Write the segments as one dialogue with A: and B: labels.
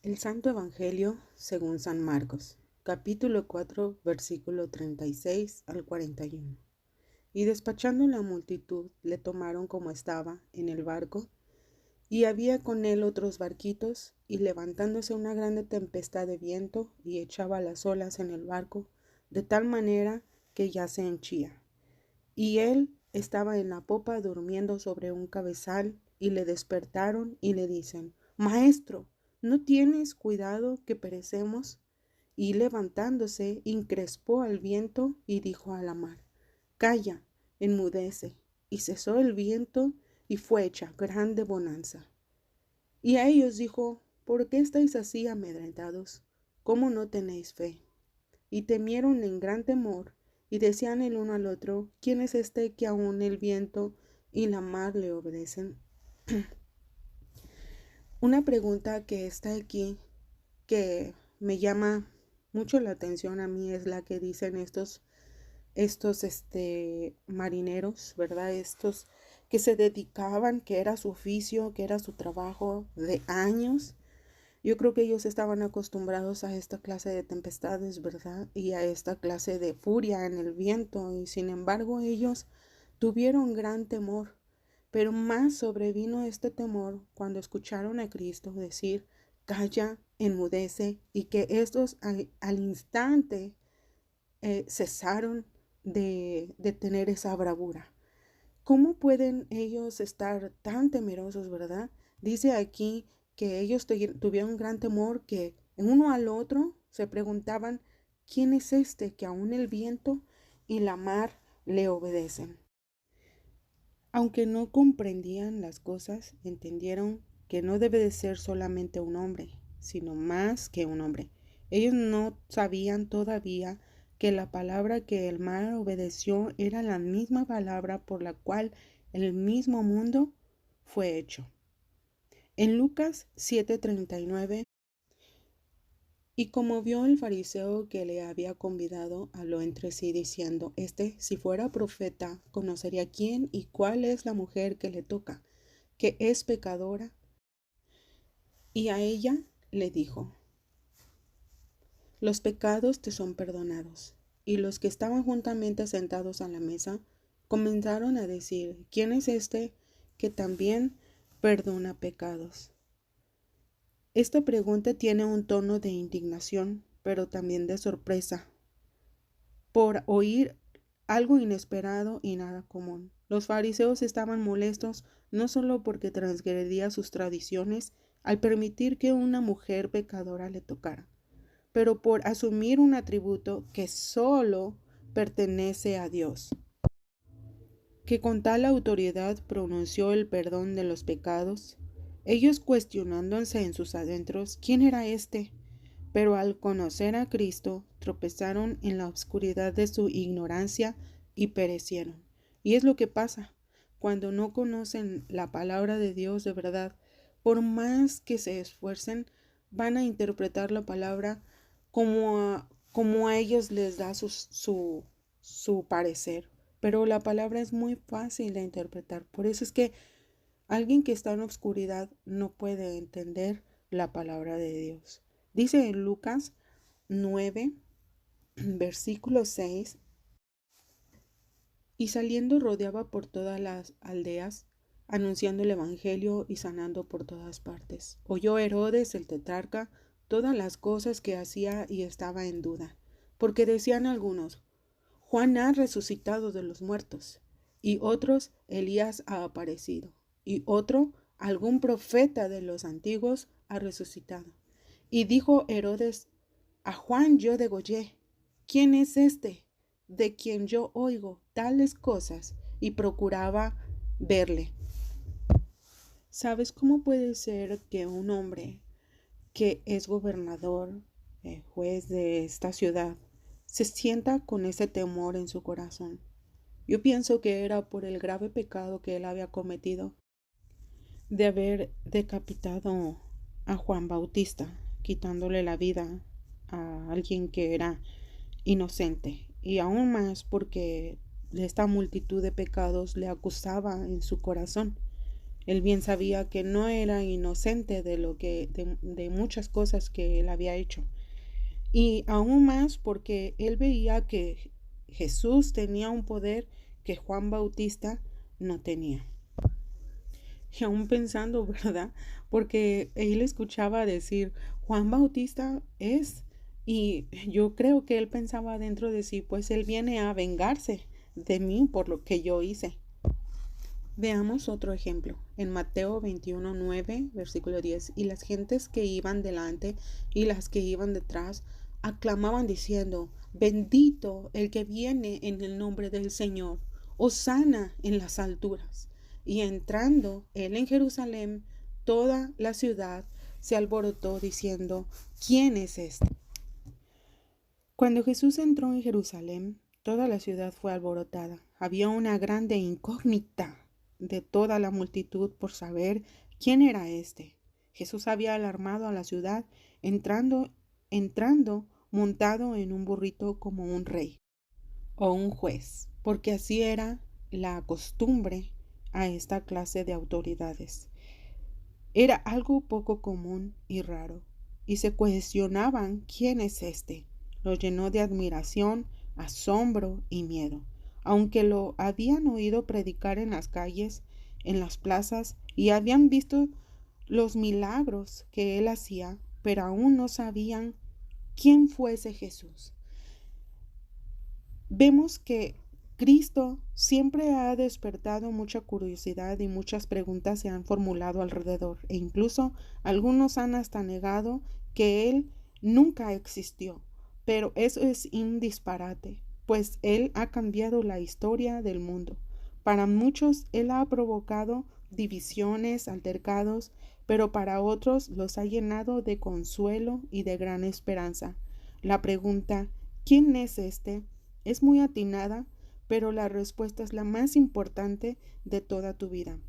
A: El Santo Evangelio según San Marcos, capítulo 4, versículo 36 al 41. Y despachando la multitud, le tomaron como estaba en el barco, y había con él otros barquitos, y levantándose una grande tempestad de viento, y echaba las olas en el barco, de tal manera que ya se henchía. Y él estaba en la popa durmiendo sobre un cabezal, y le despertaron y le dicen: Maestro, ¿no tienes cuidado que perecemos? Y levantándose, increspó al viento y dijo a la mar: Calla, enmudece. Y cesó el viento, y fue hecha grande bonanza. Y a ellos dijo: ¿Por qué estáis así amedrentados? ¿Cómo no tenéis fe? Y temieron en gran temor, y decían el uno al otro: ¿Quién es este que aun el viento y la mar le obedecen? Una pregunta que está aquí, que me llama mucho la atención a mí, es la que dicen estos marineros, ¿verdad? Estos que se dedicaban, que era su oficio, que era su trabajo de años. Yo creo que ellos estaban acostumbrados a esta clase de tempestades, ¿verdad? Y a esta clase de furia en el viento, y sin embargo ellos tuvieron gran temor. Pero más sobrevino este temor cuando escucharon a Cristo decir: Calla, enmudece, y que estos al instante cesaron de tener esa bravura. ¿Cómo pueden ellos estar tan temerosos, verdad? Dice aquí que ellos tuvieron gran temor, que uno al otro se preguntaban: ¿quién es este que aún el viento y la mar le obedecen? Aunque no comprendían las cosas, entendieron que no debe de ser solamente un hombre, sino más que un hombre. Ellos no sabían todavía que la palabra que el mar obedeció era la misma palabra por la cual el mismo mundo fue hecho. En Lucas 7:39, y como vio el fariseo que le había convidado, habló entre sí diciendo: si fuera profeta, conocería quién y cuál es la mujer que le toca, que es pecadora. Y a ella le dijo: Los pecados te son perdonados. Y los que estaban juntamente sentados a la mesa comenzaron a decir: ¿Quién es este que también perdona pecados? Esta pregunta tiene un tono de indignación, pero también de sorpresa, por oír algo inesperado y nada común. Los fariseos estaban molestos no solo porque transgredía sus tradiciones al permitir que una mujer pecadora le tocara, pero por asumir un atributo que solo pertenece a Dios, que con tal autoridad pronunció el perdón de los pecados. Ellos cuestionándose en sus adentros quién era este, pero al conocer a Cristo tropezaron en la oscuridad de su ignorancia y perecieron. Y es lo que pasa cuando no conocen la palabra de Dios de verdad. Por más que se esfuercen, van a interpretar la palabra como a ellos les da su parecer. Pero la palabra es muy fácil de interpretar. Por eso es que alguien que está en oscuridad no puede entender la palabra de Dios. Dice en Lucas 9, versículo 6, y saliendo rodeaba por todas las aldeas, anunciando el evangelio y sanando por todas partes. Oyó Herodes el tetrarca todas las cosas que hacía y estaba en duda, porque decían algunos: Juan ha resucitado de los muertos, y otros: Elías ha aparecido, y otro: algún profeta de los antiguos ha resucitado. Y dijo Herodes: A Juan yo degollé. ¿Quién es este de quien yo oigo tales cosas? Y procuraba verle. ¿Sabes cómo puede ser que un hombre que es gobernador, juez de esta ciudad, se sienta con ese temor en su corazón? Yo pienso que era por el grave pecado que él había cometido de haber decapitado a Juan Bautista, quitándole la vida a alguien que era inocente, y aún más porque esta multitud de pecados le acusaba en su corazón. Él bien sabía que no era inocente de muchas cosas que él había hecho. Y aún más porque él veía que Jesús tenía un poder que Juan Bautista no tenía. Y aún pensando, ¿verdad? Porque él escuchaba decir, Juan Bautista es, y yo creo que él pensaba dentro de sí, pues él viene a vengarse de mí por lo que yo hice. Veamos otro ejemplo. En Mateo 21:9, versículo 10, y las gentes que iban delante y las que iban detrás aclamaban diciendo, bendito el que viene en el nombre del Señor, hosana en las alturas. Y entrando él en Jerusalén, toda la ciudad se alborotó diciendo, ¿quién es este? Cuando Jesús entró en Jerusalén, toda la ciudad fue alborotada. Había una grande incógnita de toda la multitud por saber quién era éste. Jesús había alarmado a la ciudad, entrando montado en un burrito como un rey o un juez, porque así era la costumbre a esta clase de autoridades. Era algo poco común y raro, y se cuestionaban quién es este. Lo llenó de admiración, asombro y miedo. Aunque lo habían oído predicar en las calles, en las plazas, y habían visto los milagros que él hacía, pero aún no sabían quién fuese Jesús. Vemos que Cristo siempre ha despertado mucha curiosidad y muchas preguntas se han formulado alrededor, e incluso algunos han hasta negado que Él nunca existió. Pero eso es un disparate, pues Él ha cambiado la historia del mundo. Para muchos Él ha provocado divisiones, altercados, pero para otros los ha llenado de consuelo y de gran esperanza. La pregunta, ¿quién es este?, es muy atinada, pero la respuesta es la más importante de toda tu vida.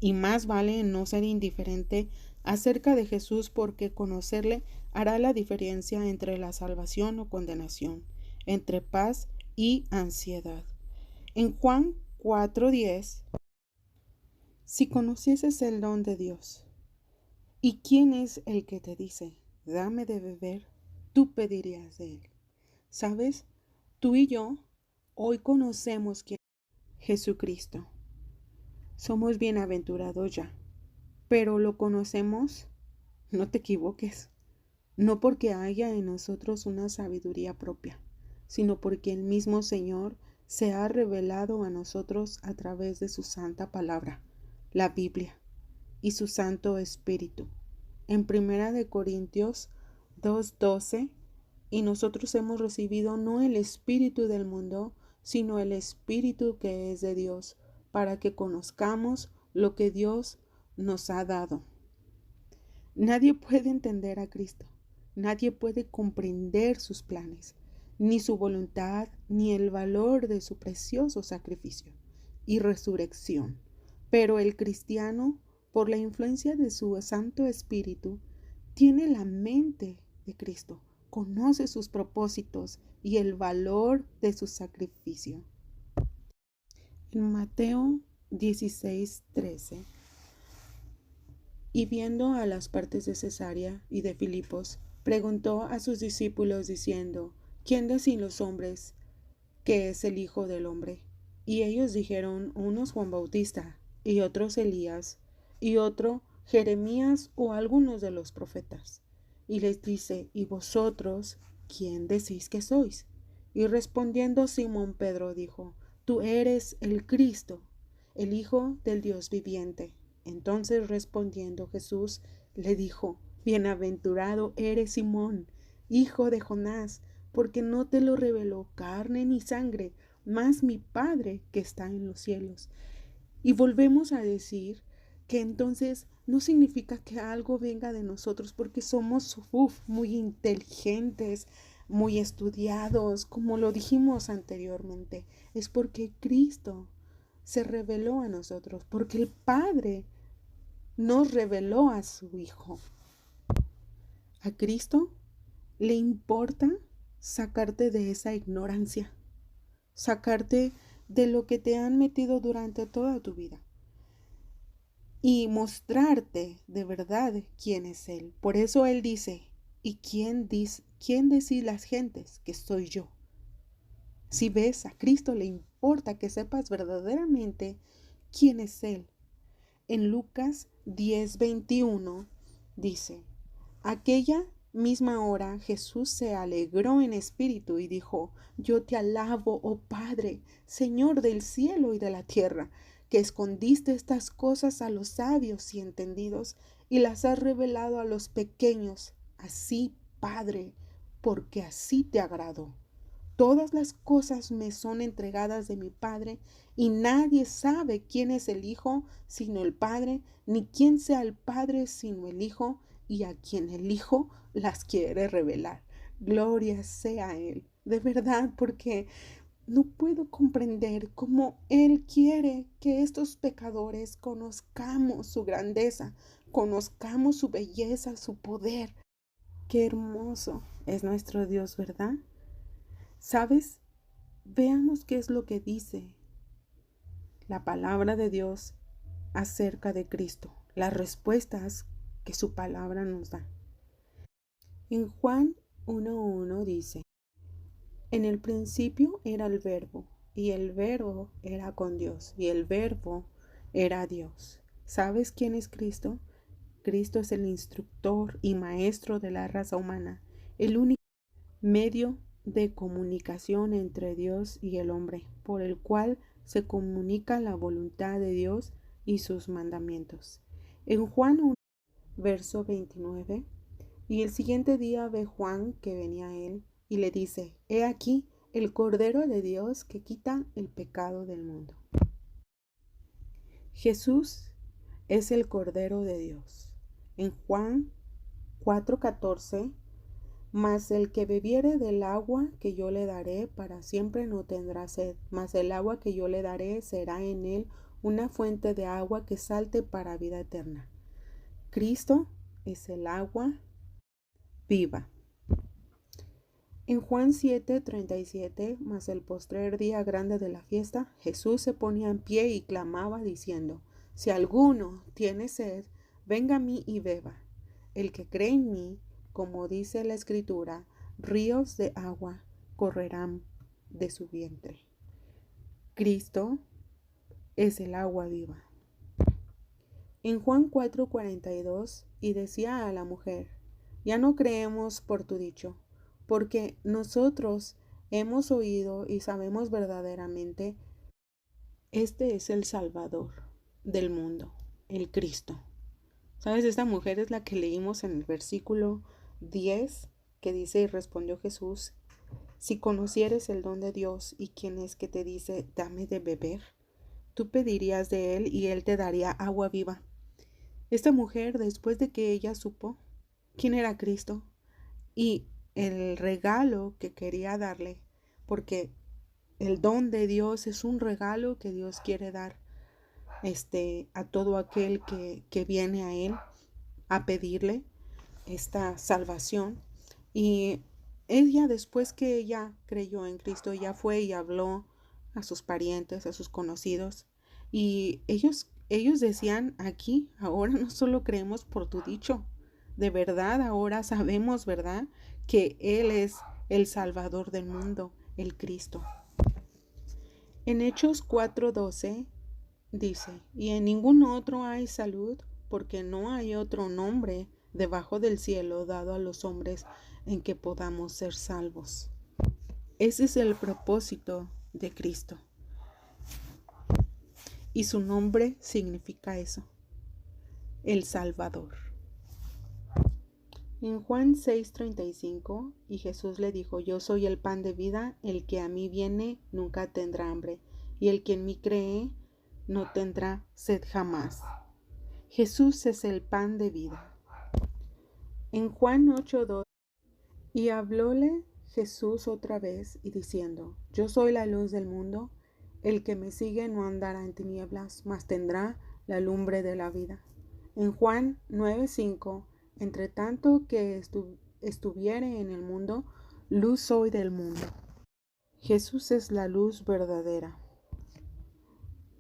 A: Y más vale no ser indiferente acerca de Jesús, porque conocerle hará la diferencia entre la salvación o condenación, entre paz y ansiedad. En Juan 4:10, si conocieses el don de Dios, ¿y quién es el que te dice, dame de beber? Tú pedirías de él. ¿Sabes? Tú y yo hoy conocemos quién es Jesucristo. Somos bienaventurados ya, pero lo conocemos, no te equivoques, no porque haya en nosotros una sabiduría propia, sino porque el mismo Señor se ha revelado a nosotros a través de su santa palabra, la Biblia, y su Santo Espíritu. En 1 Corintios 2:12, y nosotros hemos recibido no el espíritu del mundo, sino el Espíritu que es de Dios, para que conozcamos lo que Dios nos ha dado. Nadie puede entender a Cristo, nadie puede comprender sus planes, ni su voluntad, ni el valor de su precioso sacrificio y resurrección. Pero el cristiano, por la influencia de su Santo Espíritu, tiene la mente de Cristo, conoce sus propósitos y el valor de su sacrificio. En Mateo 16:13, y viendo a las partes de Cesarea y de Filipos, preguntó a sus discípulos diciendo, ¿quién decían los hombres que es el Hijo del Hombre? Y ellos dijeron, unos Juan Bautista, y otros Elías, y otro Jeremías o algunos de los profetas. Y les dice, ¿y vosotros quién decís que sois? Y respondiendo Simón Pedro dijo, tú eres el Cristo, el Hijo del Dios viviente. Entonces respondiendo Jesús le dijo, bienaventurado eres Simón, hijo de Jonás, porque no te lo reveló carne ni sangre, mas mi Padre que está en los cielos. Y volvemos a decir que entonces no significa que algo venga de nosotros porque somos muy inteligentes, muy estudiados, como lo dijimos anteriormente. Es porque Cristo se reveló a nosotros, porque el Padre nos reveló a su Hijo. A Cristo le importa sacarte de esa ignorancia, sacarte de lo que te han metido durante toda tu vida. y mostrarte de verdad quién es Él. Por eso Él dice, ¿y quién decís las gentes que soy yo? Si ves, a Cristo le importa que sepas verdaderamente quién es Él. En Lucas 10:21 dice, aquella misma hora Jesús se alegró en espíritu y dijo, yo te alabo, oh Padre, Señor del cielo y de la tierra, que escondiste estas cosas a los sabios y entendidos y las has revelado a los pequeños. Así, Padre, porque así te agradó. Todas las cosas me son entregadas de mi Padre, y nadie sabe quién es el Hijo sino el Padre, ni quién sea el Padre sino el Hijo, y a quien el Hijo las quiere revelar. Gloria sea a Él, de verdad, porque no puedo comprender cómo Él quiere que estos pecadores conozcamos su grandeza, conozcamos su belleza, su poder. Qué hermoso es nuestro Dios, ¿verdad? ¿Sabes? Veamos qué es lo que dice la palabra de Dios acerca de Cristo, las respuestas que su palabra nos da. En Juan 1:1 dice, en el principio era el verbo, y el verbo era con Dios, y el verbo era Dios. ¿Sabes quién es Cristo? Cristo es el instructor y maestro de la raza humana, el único medio de comunicación entre Dios y el hombre, por el cual se comunica la voluntad de Dios y sus mandamientos. En Juan 1, verso 29, y el siguiente día ve Juan que venía a él y le dice, he aquí el Cordero de Dios que quita el pecado del mundo. Jesús es el Cordero de Dios. En Juan 4:14, mas el que bebiere del agua que yo le daré para siempre no tendrá sed, mas el agua que yo le daré será en él una fuente de agua que salte para vida eterna. Cristo es el agua viva. En Juan 7:37, mas el postrer día grande de la fiesta, Jesús se ponía en pie y clamaba diciendo, si alguno tiene sed, venga a mí y beba. El que cree en mí, como dice la Escritura, ríos de agua correrán de su vientre. Cristo es el agua viva. En Juan 4:42, y decía a la mujer, ya no creemos por tu dicho, porque nosotros hemos oído y sabemos verdaderamente, este es el Salvador del mundo, el Cristo. ¿Sabes? Esta mujer es la que leímos en el versículo 10, que dice, y respondió Jesús, si conocieres el don de Dios y quién es que te dice, dame de beber, tú pedirías de él y él te daría agua viva. Esta mujer, después de que ella supo quién era Cristo y el regalo que quería darle, porque el don de Dios es un regalo que Dios quiere dar a todo aquel que viene a Él a pedirle esta salvación. Y ella, después que ella creyó en Cristo, ella fue y habló a sus parientes, a sus conocidos, y ellos decían, aquí ahora no solo creemos por tu dicho, de verdad ahora sabemos, ¿verdad?, que Él es el Salvador del mundo, el Cristo. En Hechos 4:12 dice, y en ningún otro hay salud, porque no hay otro nombre debajo del cielo dado a los hombres en que podamos ser salvos. Ese es el propósito de Cristo. Y su nombre significa eso, el Salvador. En Juan 6:35, y Jesús le dijo, yo soy el pan de vida, el que a mí viene nunca tendrá hambre, y el que en mí cree no tendrá sed jamás. Jesús es el pan de vida. En Juan 8:2, y hablóle Jesús otra vez y diciendo, yo soy la luz del mundo, el que me sigue no andará en tinieblas, mas tendrá la lumbre de la vida. En Juan 9:5, entre tanto que estuviere en el mundo, luz soy del mundo. Jesús es la luz verdadera.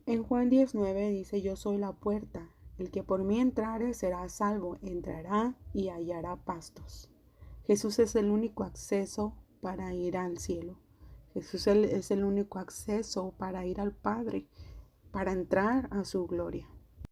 A: En Juan 10:9 dice, yo soy la puerta, El que por mí entrare será salvo, entrará y hallará pastos. Jesús es el único acceso para ir al cielo. Jesús es el único acceso para ir al Padre, para entrar a su gloria.